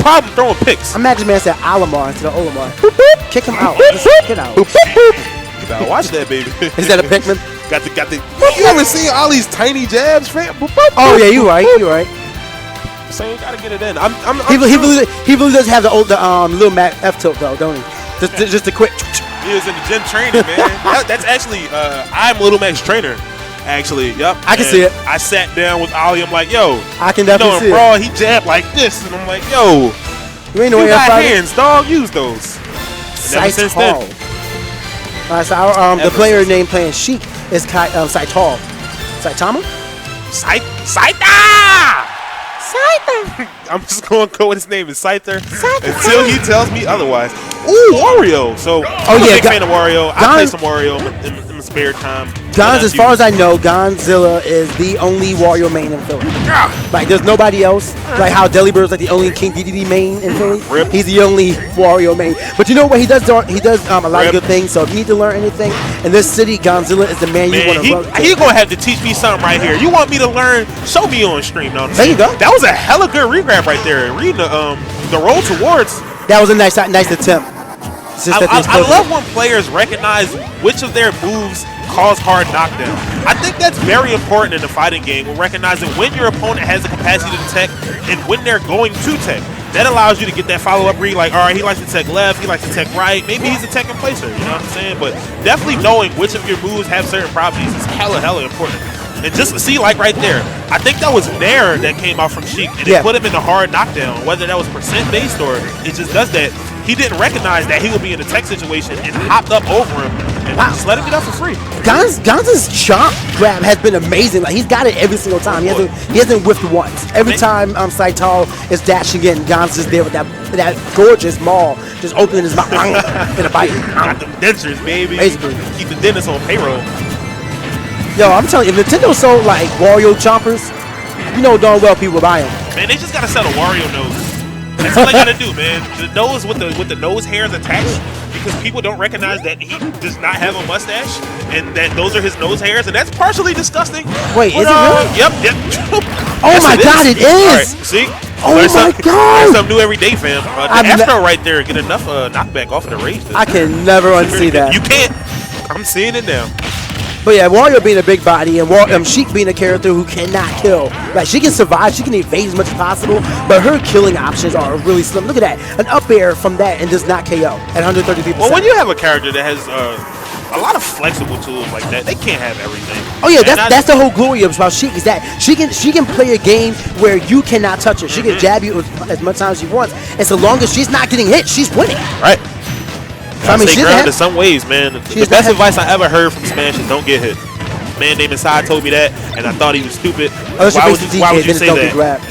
problem throwing picks. Imagine man said Alamar instead of Olimar. Boop, boop. Kick him out. Just get out. Boop, boop, boop. You gotta watch that, baby. Is that a Pikmin? got the. You ever seen all these tiny jabs, fam? Boop, boop, Oh boop. yeah, you right. You right. So you gotta get it in. He really does have the old little Mac F tilt though, don't he? Just a quick. He was in the gym training, man. That's actually I'm Little Mac's trainer. Actually, yep. I can see it. I sat down with Ollie. I'm like, yo, I can definitely see Brawl, it. he jabbed like this, and I'm like, yo, You ain't no you way got hands, dog. Use those. And ever since then, All right, so the player name playing Sheik is Saital. Saitama? Saita! I'm just going to go with his name is Scyther until he tells me otherwise. Ooh, Wario. So I'm a big fan of Wario. I play some Wario in my spare time. As far as I know, Gonzilla is the only Wario main in Philly. Like, there's nobody else. Like how Delibird is like the only King DDD main in Philly. Rip. He's the only Wario main. But you know what? He does a lot of good things. So if you need to learn anything in this city, Gonzilla is the man you want to run. He's going to have to teach me something right here. You want me to learn? Show me on stream. There you go. That was a hella good regrab right there. Reading the road towards. That was a nice attempt. I love when players recognize which of their moves cause hard knockdown. I think that's very important in the fighting game. We're recognizing when your opponent has the capacity to tech and when they're going to tech. That allows you to get that follow-up read, like, all right, he likes to tech left, he likes to tech right. Maybe he's a tech in placer, you know what I'm saying? But definitely knowing which of your moves have certain properties is hella important. And just to see, like right there, I think that was Nair that came out from Sheik, and it put him in the hard knockdown. Whether that was percent-based or it just does that, he didn't recognize that he would be in a tech situation and hopped up over him and just let him get out for free. Gonz's chomp grab has been amazing. Like, he's got it every single time. He hasn't whiffed once. Every time Saital is dashing in, Gonz is there with that gorgeous maul, just opening his mouth in a bite. Got them dentures, baby. Basically. Keep the dentist on payroll. Yo, I'm telling you, if Nintendo sold like Wario chompers, you know darn well people buy them. Man, they just gotta sell a Wario nose. That's all they gotta do, man. The nose with the nose hairs attached, because people don't recognize that he does not have a mustache and that those are his nose hairs, and that's partially disgusting. Wait, is it really? Yep. Oh my God, it is. All right, see? Oh my God! Something new every day, fam. The Astro right there, get enough knockback off of the rage. I can never unsee that. You can't. I'm seeing it now. But yeah, Wario being a big body and Sheik being a character who cannot kill. Like, she can survive, she can evade as much as possible, but her killing options are really slim. Look at that. An up air from that and does not KO at 133%. Well, when you have a character that has a lot of flexible tools like that, they can't have everything. Oh yeah, that's the whole glory about Sheik, is that she can play a game where you cannot touch her. She can jab you as much time as she wants, and so long as she's not getting hit, she's winning. Right. I mean, she's grounded in some ways, man. The best advice I ever heard from Smash is don't get hit. A man named Inside told me that, and I thought he was stupid. Why would you say that?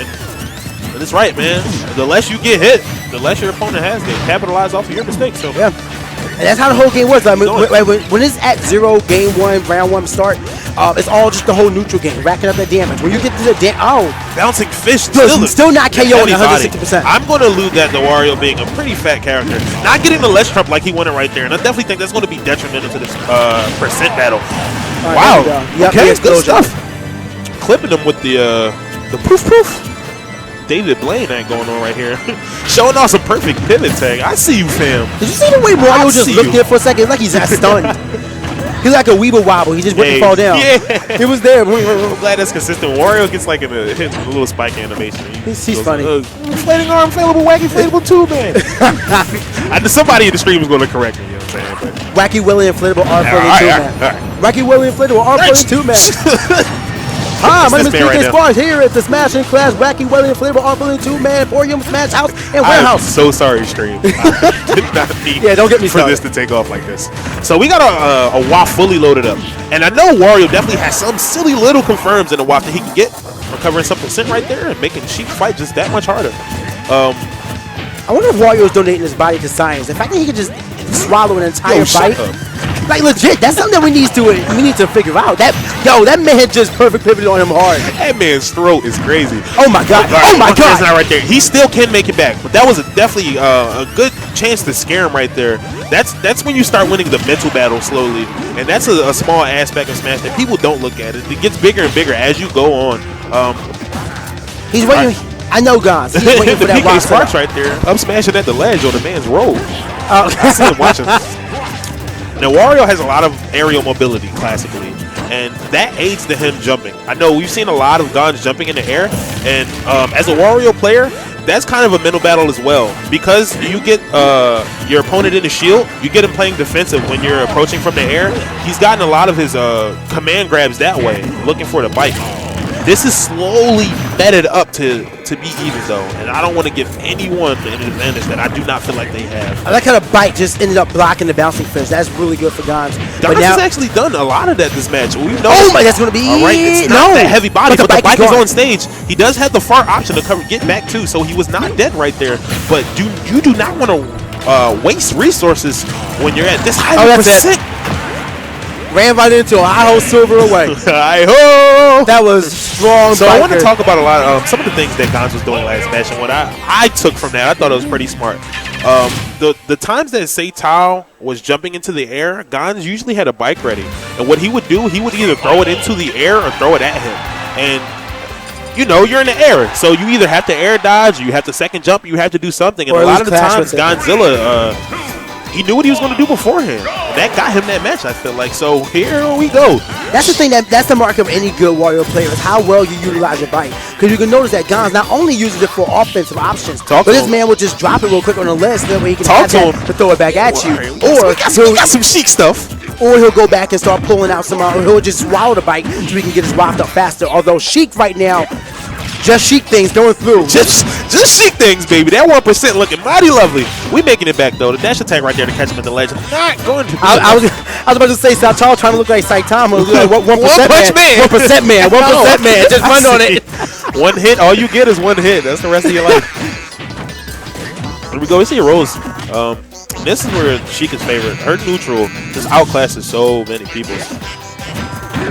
And it's right, man. The less you get hit, the less your opponent has to capitalize off of your mistakes. So yeah. And that's how the whole game works. I mean, when it's at 0, game 1, round 1 start, it's all just the whole neutral game, racking up that damage. When you get to the bouncing fish still not KO at 160%. I'm going to allude that to Wario being a pretty fat character, not getting the less trump like he wanted right there, and I definitely think that's going to be detrimental to this percent battle. Right, wow, yep, okay, good stuff. Clipping him with the poof. David Blaine ain't going on right here. Showing off some perfect pivot tag. I see you, fam. Did you see the way Wario just looked there for a second? It's like he's stunned. He's like a weeble wobble. He just wouldn't fall down. Yeah. He was there. I'm glad that's consistent. Wario gets like a little spike animation. He's funny. Inflating arm, inflatable, wacky, inflatable tube, man. I know somebody in the stream is going to correct me. You know what I'm saying? But wacky, Willy, inflatable, arm floating tube, man. Wacky, Willy, inflatable, arm floating tube, man. Hi, my name is PK Squad here at the Smash in Class Wacky Welly Inflatable Arm Balloon 2-Man Emporium Smash House and Warehouse. I'm so sorry, stream. I did not need don't get me for this to take off like this. So we got a WAF fully loaded up. And I know Wario definitely has some silly little confirms in the WAF that he can get. Recovering some percent right there and making Sheik fight just that much harder. I wonder if Wario is donating his body to science. The fact that he could just swallow an entire bite. Like, legit, that's something that we need to figure out. That man just perfect pivoted on him hard. That man's throat is crazy. Oh my God! Oh my God! Not right there. He still can make it back, but that was definitely a good chance to scare him right there. That's when you start winning the mental battle slowly, and that's a small aspect of Smash that people don't look at. It gets bigger and bigger as you go on. He's waiting. I know Gons. He's waiting for the that PK rock Sparks setup. right there. I'm smashing at the ledge on the man's roll. I see him watching. Now, Wario has a lot of aerial mobility, classically, and that aids to him jumping. I know we've seen a lot of Gons jumping in the air, and as a Wario player, that's kind of a mental battle as well. Because you get your opponent in the shield, you get him playing defensive when you're approaching from the air. He's gotten a lot of his command grabs that way, looking for the bite. This is slowly bedded up to be even, though, and I don't want to give anyone an advantage that I do not feel like they have. I like how the bite just ended up blocking the bouncing fish. That's really good for Gons. Gons has actually done a lot of that this match. We know. Oh my, that's going to be. All right, it's not that heavy body, but the bike is gone. on stage. He does have the far option to cover, get back too, so he was not dead right there. But you do not want to waste resources when you're at this high percent. Ran right into a high-ho silver away. Hi-ho! That was strong. So I want to talk about a lot of some of the things that Gons was doing last match, and what I took from that, I thought it was pretty smart. The times that Saital was jumping into the air, Gons usually had a bike ready, and what he would do, he would either throw it into the air or throw it at him, and you know, you're in the air, so you either have to air dodge, or you have to second jump, or you have to do something, and a lot of the times, Gonzilla, he knew what he was going to do beforehand. And that got him that match, I feel like. So here we go. That's the thing, that's the mark of any good Wario player, is how well you utilize your bike. Because you can notice that Gons not only uses it for offensive options, but this man will just drop it real quick on the list, that way he can have that to throw it back at you. Or we got some Sheik stuff. Or he'll go back and start pulling out some, or he'll just swallow the bike so he can get his waft up faster. Although Sheik right now, just Sheik things going through. Just Sheik things, baby. That 1% looking mighty lovely. We making it back, though. The dash attack right there to catch him at the ledge. Not going to be I was about to say, Saital trying to look like Saitama. Like, 1% man. 1% man. 1% man. Just run on it. One hit. All you get is one hit. That's the rest of your life. Here we go. We see Rose. This is where Sheik is favorite. Her neutral just outclasses so many people.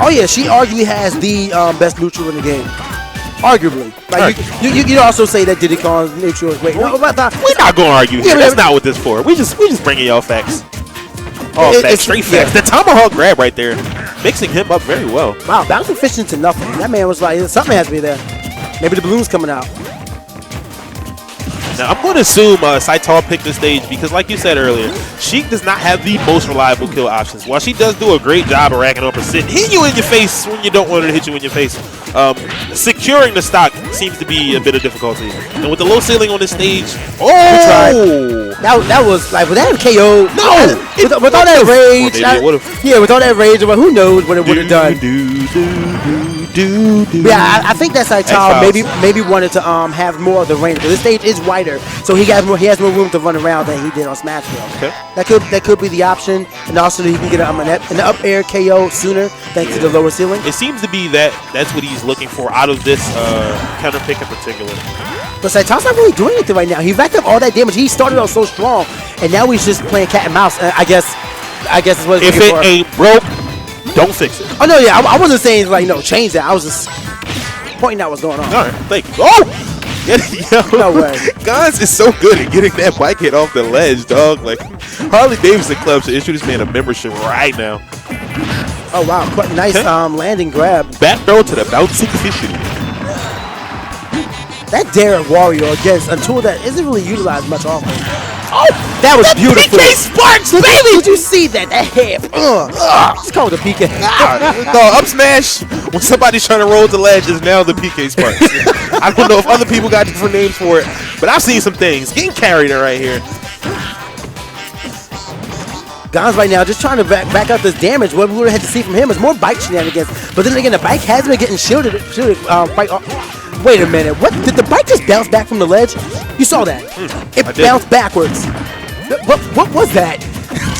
Oh, yeah. She arguably has the best neutral in the game. Arguably. Like you also say that Diddy Kong's neutral is great. No, we're not going to argue here. That's not what this for. We just bringing y'all facts. All facts, straight facts. The tomahawk grab right there, mixing him up very well. Wow, bouncing fish into nothing. That man was like, something has to be there. Maybe the balloon's coming out. Now, I'm going to assume Saital picked the stage because, like you said earlier, Sheik does not have the most reliable kill options. While she does do a great job of racking up percent, hitting you in your face when you don't want her to hit you in your face, securing the stock seems to be a bit of difficulty. And with the low ceiling on this stage, that was like, without KO, with all that rage, with all that rage, well, who knows what it would have done. Yeah, I think that Saital maybe wanted to have more of the range. This stage is wider, so he has more room to run around than he did on Smash Bros. Okay. That could be the option, and also he can get an up air KO sooner thanks to the lower ceiling. It seems to be that's what he's looking for out of this counter pick in particular. But Saital's not really doing anything right now. He racked up all that damage. He started out so strong, and now he's just playing cat and mouse. I guess is what if it ain't broke, don't fix it. Oh no, yeah, I wasn't saying like change that. I was just pointing out what's going on. All right, thank you. Oh. No way. Gons is so good at getting that bike hit off the ledge, dog. Like, Harley Davidson Club should issue this man a membership right now. Oh, wow. Nice landing grab. Back throw to the bouncing fish. That dare Wario against a tool that isn't really utilized much often. Oh, that was beautiful. PK Sparks, baby! Did you see that? That hip. It's called the PK. No, up smash when somebody's trying to roll the ledge is now the PK Sparks. I don't know if other people got different names for it, but I've seen some things. Getting carried right here. Gons right now just trying to back out this damage. What we would have had to see from him is more bike shenanigans. But then again, the bike has been getting shielded wait a minute. What? Did the bike just bounce back from the ledge? You saw that. It bounced backwards. What was that?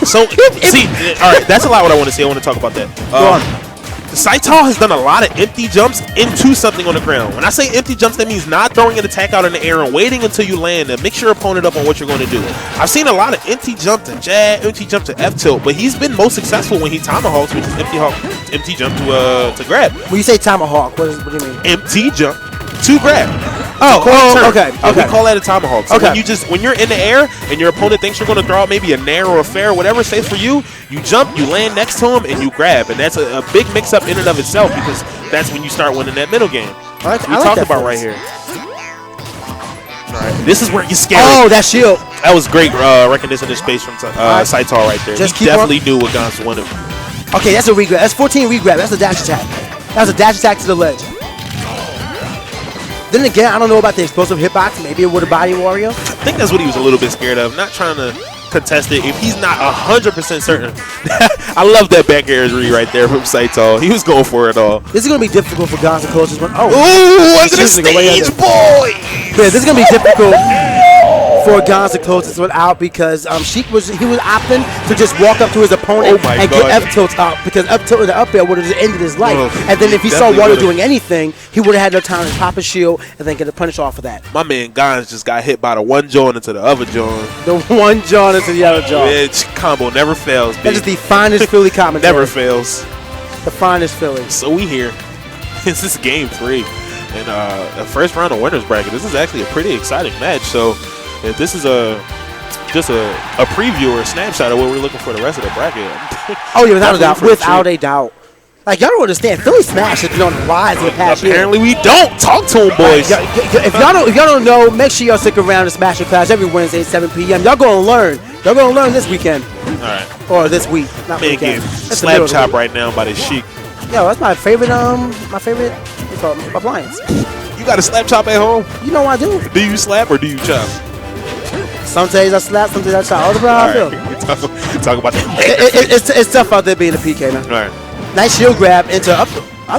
So, see, all right, that's a lot what I want to see. I want to talk about that. Go on. Saital has done a lot of empty jumps into something on the ground. When I say empty jumps, that means not throwing an attack out in the air and waiting until you land and mix your opponent up on what you're going to do. I've seen a lot of empty jump to jab, empty jump to F-tilt, but he's been most successful when he tomahawks, which is empty jump to grab. When you say tomahawk, what do you mean? Empty jump to grab. Okay. We call that a tomahawk. So when you're in the air and your opponent thinks you're going to throw out maybe a nair or a fair, whatever it says for you, you jump, you land next to him, and you grab. And that's a big mix-up in and of itself because that's when you start winning that middle game. We talked about right here. Alright, this is where you scary. Oh, that shield. That was great recognition of space from Saital right there. Just he definitely knew what Gonz wanted. Okay, that's a regrab. That's 14 regrab. That's a dash attack. That was a dash attack to the ledge. Then again, I don't know about the explosive hitbox. Maybe it would have bodied Wario. I think that's what he was a little bit scared of. Not trying to contest it if he's not 100% certain. I love that back air read right there from Saital. He was going for it all. This is going to be difficult for Gonz to close this one. Oh, ooh, under the stage, boy! Yeah, this is going to be difficult for Gonz to close this one out because Sheik was opting to just walk up to his opponent and get up tilt up because up tilt in the up air would have just ended his life. And then if he saw Wario doing anything, he would have had no time to pop his shield and then get a punish off of that. My man Gonz just got hit by the one joint into the other joint. The one joint into the other joint. Bitch, combo never fails, baby. That is the finest Philly commentary. Never fails. The finest Philly. So we here. This is game 3. And the first round of winners bracket. This is actually a pretty exciting match. So if this is just a preview or a snapshot of what we're looking for the rest of the bracket. Oh yeah, without a doubt. Without a doubt. Like, y'all don't understand. Philly Smash has been on the rise in the past year. Apparently we don't. Talk to them, boys. If y'all don't know, make sure y'all stick around to Smash Your Class every Wednesday at 7 p.m. Y'all gonna learn. Y'all gonna learn this weekend. All right. Or this week. Not man weekend. Slap chop right now by the Sheik. Yo, that's my favorite appliance. You got a slap chop at home? You know I do. Do you slap or do you chop? Some days I slap, some days I chop. All the how I feel. Talk about that. It's tough out there being a PK, man. All right. Nice shield grab into up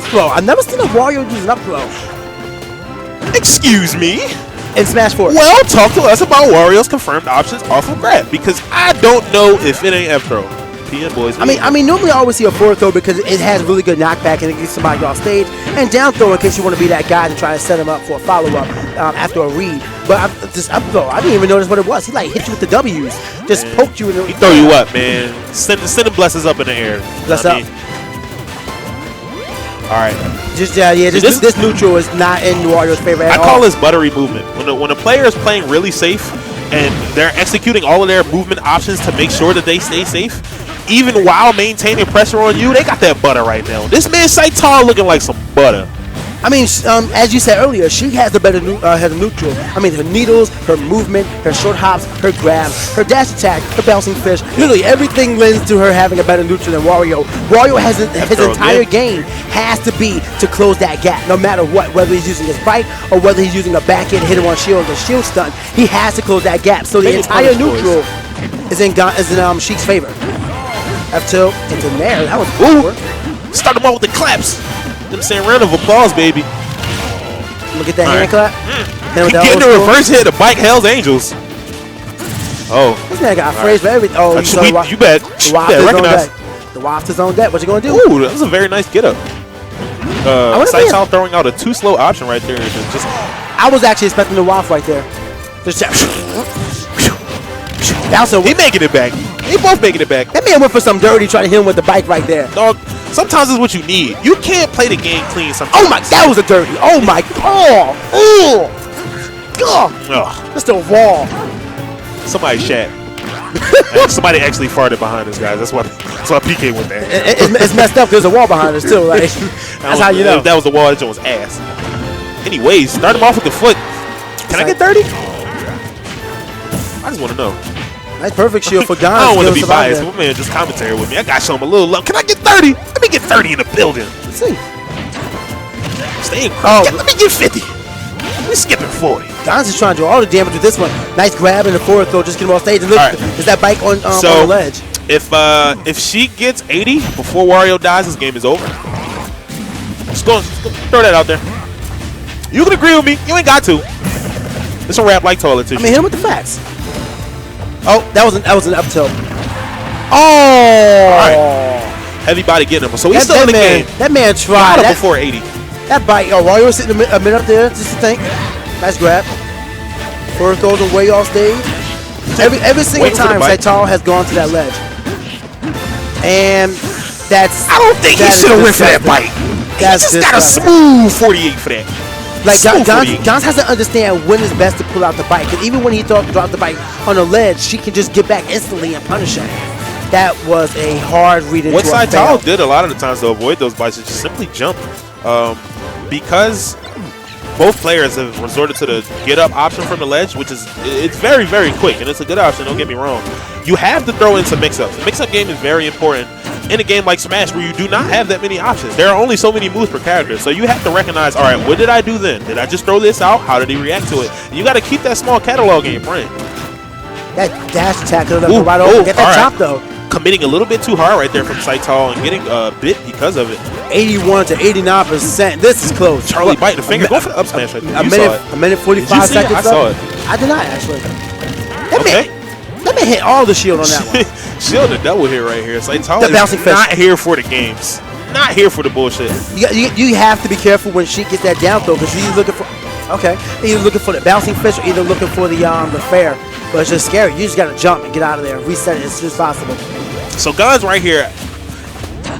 throw. I've never seen a Wario use an up throw. Excuse me? In Smash 4. Well, talk to us about Wario's confirmed options off of grab because I don't know if it ain't F throw. Boys, I mean, normally I always see a forward throw because it has really good knockback and it gets somebody off stage, and down throw in case you want to be that guy to try to set him up for a follow-up after a read. But this up throw, I didn't even notice what it was. He like hit you with the W's, just poked you in the. He throw you up, man. Send him blesses up in the air. Bless up. All right. This neutral is not in Wario's favor at all. I call this buttery movement. When a player is playing really safe and they're executing all of their movement options to make sure that they stay safe, even while maintaining pressure on you, they got that butter right now. This man Saital looking like some butter. I mean, as you said earlier, she has a better neutral. I mean, her needles, her movement, her short hops, her grabs, her dash attack, her bouncing fish. Literally everything lends to her having a better neutral than Wario. Wario has his entire game has to be to close that gap, no matter what. Whether he's using his bike or whether he's using a backhand hit him on shield or shield stun, he has to close that gap. So the entire neutral is in Sheik's favor. F tilt into Nair. That was cool. Start him off with the claps. Them saying round of applause, baby. Look at that hand clap. Getting the reverse hit of Bike Hell's Angels. Oh. This man got a phrase for everything. Oh, you bet. Recognize. The waft is on deck. What you gonna do? Ooh, that was a very nice get up. Saital throwing out a too slow option right there. I was actually expecting the waft right there. He making it back. They both making it back. That man went for some dirty, trying to hit him with the bike right there. Dog, sometimes it's what you need. You can't play the game clean sometimes. Oh my, that was a dirty. Oh my god. Oh. God. Just a wall. Somebody shat. Somebody actually farted behind us, guys. That's why PK went there. It's messed up because there's a wall behind us too. Like, that's how you know. If that was the wall, that joint was ass. Anyways, start him off with the foot. Can I get 30? I just want to know. That's perfect shield for Gonz. I don't want to be biased. My man just commentary with me. I got to show him a little love. Can I get 30? Let me get 30 in the building. Let's see. Stay let me get 50. We're skipping 40. Gonz is trying to do all the damage with this one. Nice grab in the forward throw. Just get him off stage. And look, is that bike on the ledge? If Sheik gets 80 before Wario dies, this game is over. Just go throw that out there. You can agree with me. You ain't got to. It's a rap like toilet tissue. I mean, hit him with the facts. Oh, that was an up tilt. Oh! All right. Heavy body getting him. So he's still in the game. That man tried. Got him before 80. That bike. Oh, Wario was sitting a minute up there just to think. Nice grab. Forward throws him way off stage. Every single time Saital has gone to that ledge. And that's. I don't think he should have went for that bike. He just got a smooth 48 for that. Like, Gonz has to understand when it's best to pull out the bike. Because even when he dropped the bike on a ledge, she can just get back instantly and punish him. That was a hard read into what Saital did a lot of the times to avoid those bikes is just simply jump. Because both players have resorted to the get up option from the ledge, which is it's very, very quick, and it's a good option, don't get me wrong. You have to throw in some mix-ups. The mix-up game is very important in a game like Smash where you do not have that many options. There are only so many moves per character, so you have to recognize, all right, what did I do then? Did I just throw this out? How did he react to it? And you got to keep that small catalog in your brain. That dash attack could have go right over. Get that chop, though. Committing a little bit too hard right there from Saital and getting bit because of it. 81 to 89%. This is close. Charlie biting the finger. Go for the up smash right there. A minute 45 seconds. I saw it. I did not, actually. Let me hit all the shield on that one. Shield a double hit right here. Saital the bouncing is fish. not here for the games. Not here for the bullshit. You have to be careful when Sheik gets that down throw because he's looking for either looking for the bouncing fish or either looking for the fair. But it's just scary. You just gotta jump and get out of there and reset it as soon as possible. So Gonz right here,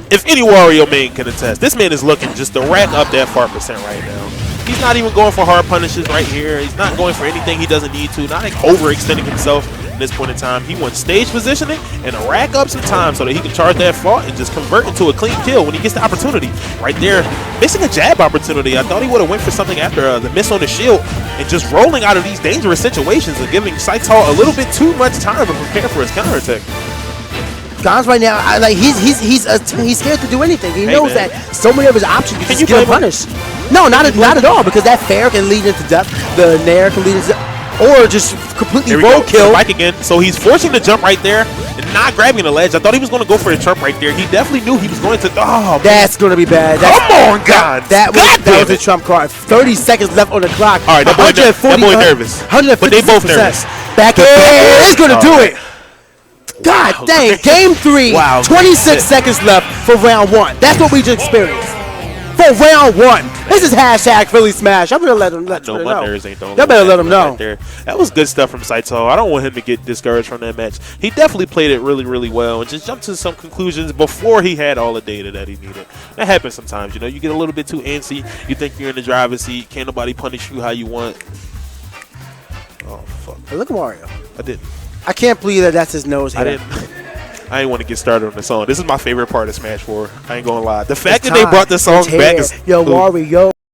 if any Wario main can attest, this man is looking just to rack up that far percent right now. He's not even going for hard punishes right here. He's not going for anything he doesn't need to. Not like overextending himself at this point in time. He wants stage positioning and to rack up some time so that he can charge that fault and just convert into a clean kill when he gets the opportunity. Right there, missing a jab opportunity. I thought he would have went for something after the miss on the shield and just rolling out of these dangerous situations and giving Saital a little bit too much time to prepare for his counterattack. Gonz right now, he's scared to do anything. He knows that so many of his options can just get punished. No, not at all, because that fair can lead into death. The nair can lead into, or just completely roadkill. Spike again. So he's forcing the jump right there and not grabbing the ledge. I thought he was going to go for the jump right there. He definitely knew he was going to. Oh, that's going to be bad. Come on, God. That was a trump card. 30 seconds left on the clock. All right, that boy nervous. 150%. But they both nervous. Back in. He's going to do it. God dang, game 3, wow, 26 seconds left for round 1. That's what we just experienced. For round 1. This is hashtag Philly Smash. I'm going to let them know. My nerves ain't Y'all better let him know. Right, that was good stuff from Saital. I don't want him to get discouraged from that match. He definitely played it really, really well and just jumped to some conclusions before he had all the data that he needed. That happens sometimes, you know. You get a little bit too antsy. You think you're in the driver's seat. Can't nobody punish you how you want. Oh, fuck. Hey, look at Wario. I didn't. I can't believe that that's his nose hair. I didn't want to get started on the song. This is my favorite part of Smash 4. I ain't gonna lie. The fact that they brought the song back is... Yo, Wario.